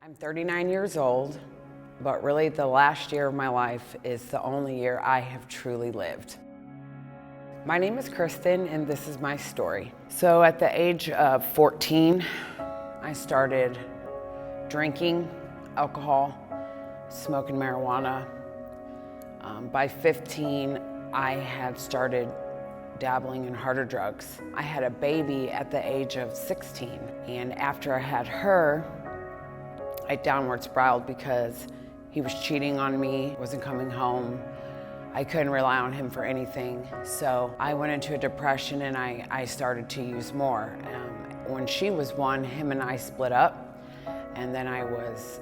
I'm 39 years old, but really the last year of my life is the only year I have truly lived. My name is Kristen, and this is my story. So at the age of 14, I started drinking alcohol, smoking marijuana. By 15, I had started dabbling in harder drugs. I had a baby at the age of 16, and after I had her, I downward spiraled because he was cheating on me, wasn't coming home. I couldn't rely on him for anything. So I went into a depression and I started to use more. When she was one, him and I split up, and then I was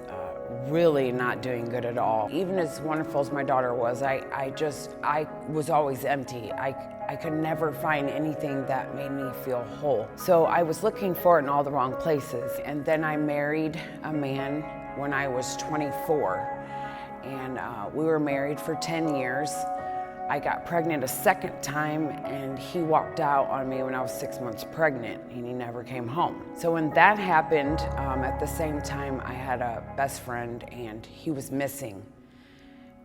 really not doing good at all. Even as wonderful as my daughter was, I was always empty. I could never find anything that made me feel whole. So I was looking for it in all the wrong places. And then I married a man when I was 24. And we were married for 10 years. I got pregnant a second time, and he walked out on me when I was 6 months pregnant, and he never came home. So when that happened, at the same time, I had a best friend, and he was missing.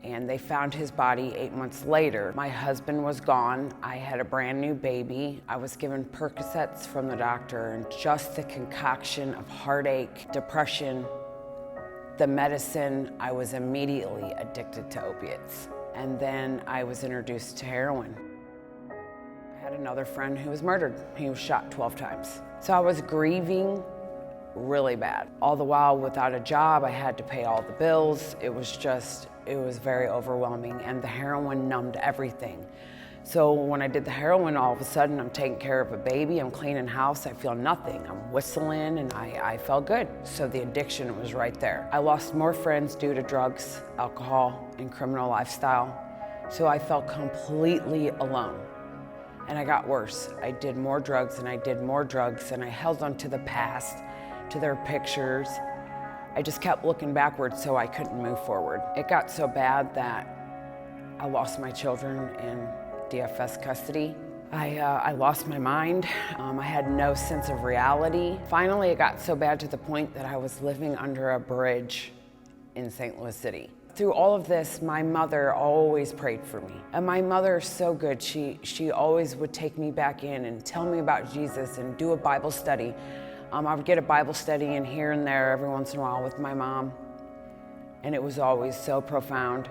And they found his body 8 months later. My husband was gone. I had a brand new baby. I was given Percocets from the doctor, and just the concoction of heartache, depression, the medicine, I was immediately addicted to opiates. And then I was introduced to heroin. I had another friend who was murdered. He was shot 12 times. So I was grieving really bad. All the while without a job, I had to pay all the bills. It was very overwhelming, and the heroin numbed everything. So when I did the heroin, all of a sudden I'm taking care of a baby, I'm cleaning house, I feel nothing. I'm whistling, and I felt good. So the addiction was right there. I lost more friends due to drugs, alcohol, and criminal lifestyle. So I felt completely alone. And I got worse. I did more drugs, and I did more drugs, and I held on to the past, to their pictures. I just kept looking backwards so I couldn't move forward. It got so bad that I lost my children in DFS custody. I lost my mind. I had no sense of reality. Finally, it got so bad to the point that I was living under a bridge in St. Louis City. Through all of this, my mother always prayed for me. And my mother is so good. She always would take me back in and tell me about Jesus and do a Bible study. I would get a Bible study in here and there every once in a while with my mom. And it was always so profound.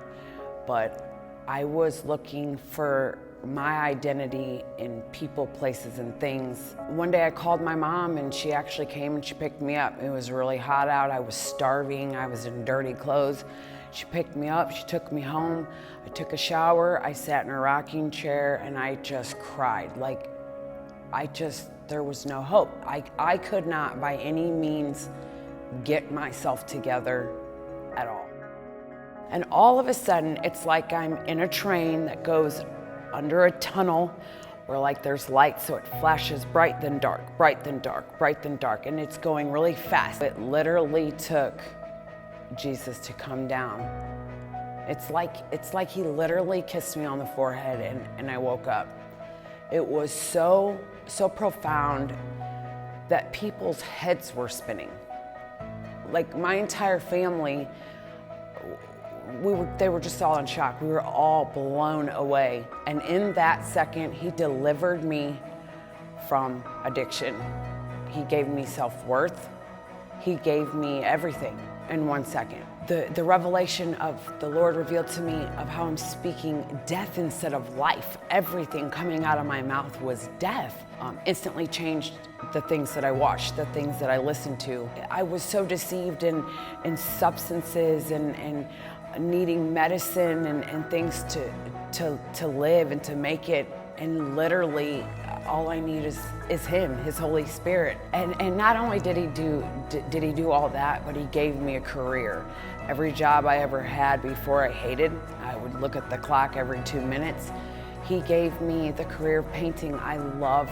But I was looking for my identity in people, places, and things. One day I called my mom, and she actually came and she picked me up. It was really hot out. I was starving. I was in dirty clothes. She picked me up. She took me home. I took a shower. I sat in a rocking chair, and I just cried. There was no hope. I could not by any means get myself together at all. And all of a sudden, it's like I'm in a train that goes under a tunnel where there's light, so it flashes bright then dark, bright then dark, bright then dark, and it's going really fast. It literally took Jesus to come down. It's like he literally kissed me on the forehead, and I woke up. It was so profound that people's heads were spinning. My entire family, they were just all in shock. We were all blown away. And in that second, he delivered me from addiction. He gave me self-worth. He gave me everything in 1 second. The revelation of the Lord revealed to me of how I'm speaking death instead of life. Everything coming out of my mouth was death. Instantly changed the things that I watched, the things that I listened to. I was so deceived in substances and needing medicine and things to live and to make it. And literally, all I need is him, his Holy Spirit. And not only did he do all that, but he gave me a career. Every job I ever had before I hated, I would look at the clock every 2 minutes. He gave me the career of painting. I love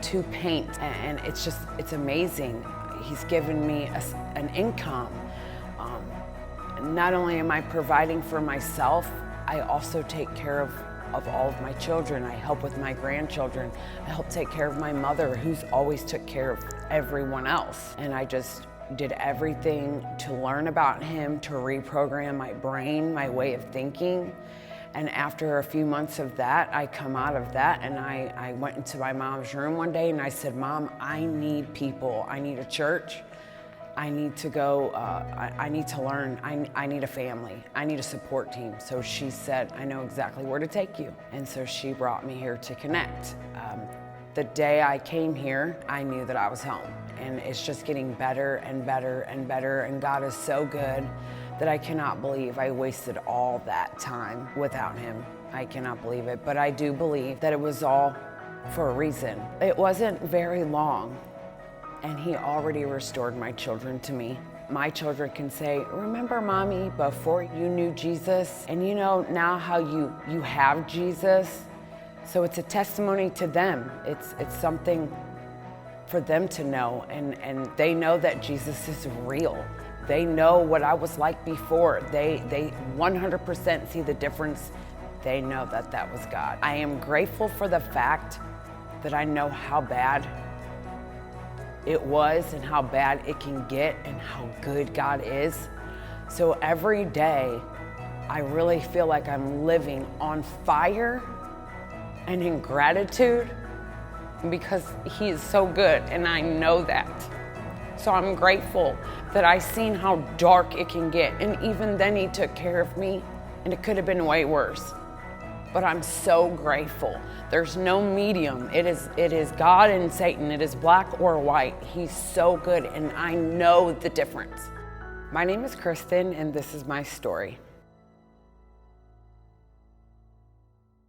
to paint, and it's amazing. He's given me an income. Not only am I providing for myself, I also take care of all of my children. I help with my grandchildren. I help take care of my mother, who's always took care of everyone else. And did everything to learn about him, to reprogram my brain, my way of thinking. And after a few months of that, I come out of that and I went into my mom's room one day and I said, Mom, I need people. I need a church. I need to go, I need to learn. I need a family. I need a support team. So she said, I know exactly where to take you. And so she brought me here to connect. The day I came here, I knew that I was home. And it's just getting better and better and better. And God is so good that I cannot believe I wasted all that time without him. I cannot believe it, but I do believe that it was all for a reason. It wasn't very long, and he already restored my children to me. My children can say, remember Mommy, before you knew Jesus? And you know now how you have Jesus? So it's a testimony to them. It's something for them to know, and they know that Jesus is real. They know what I was like before. They 100% see the difference. They know that that was God. I am grateful for the fact that I know how bad it was and how bad it can get and how good God is. So every day, I really feel like I'm living on fire and in gratitude because he is so good, and I know that. So I'm grateful that I seen how dark it can get, and even then he took care of me, and it could have been way worse. But I'm so grateful. There's no medium. It is God and Satan. It is black or white. He's so good, and I know the difference. My name is Kristen, and this is my story.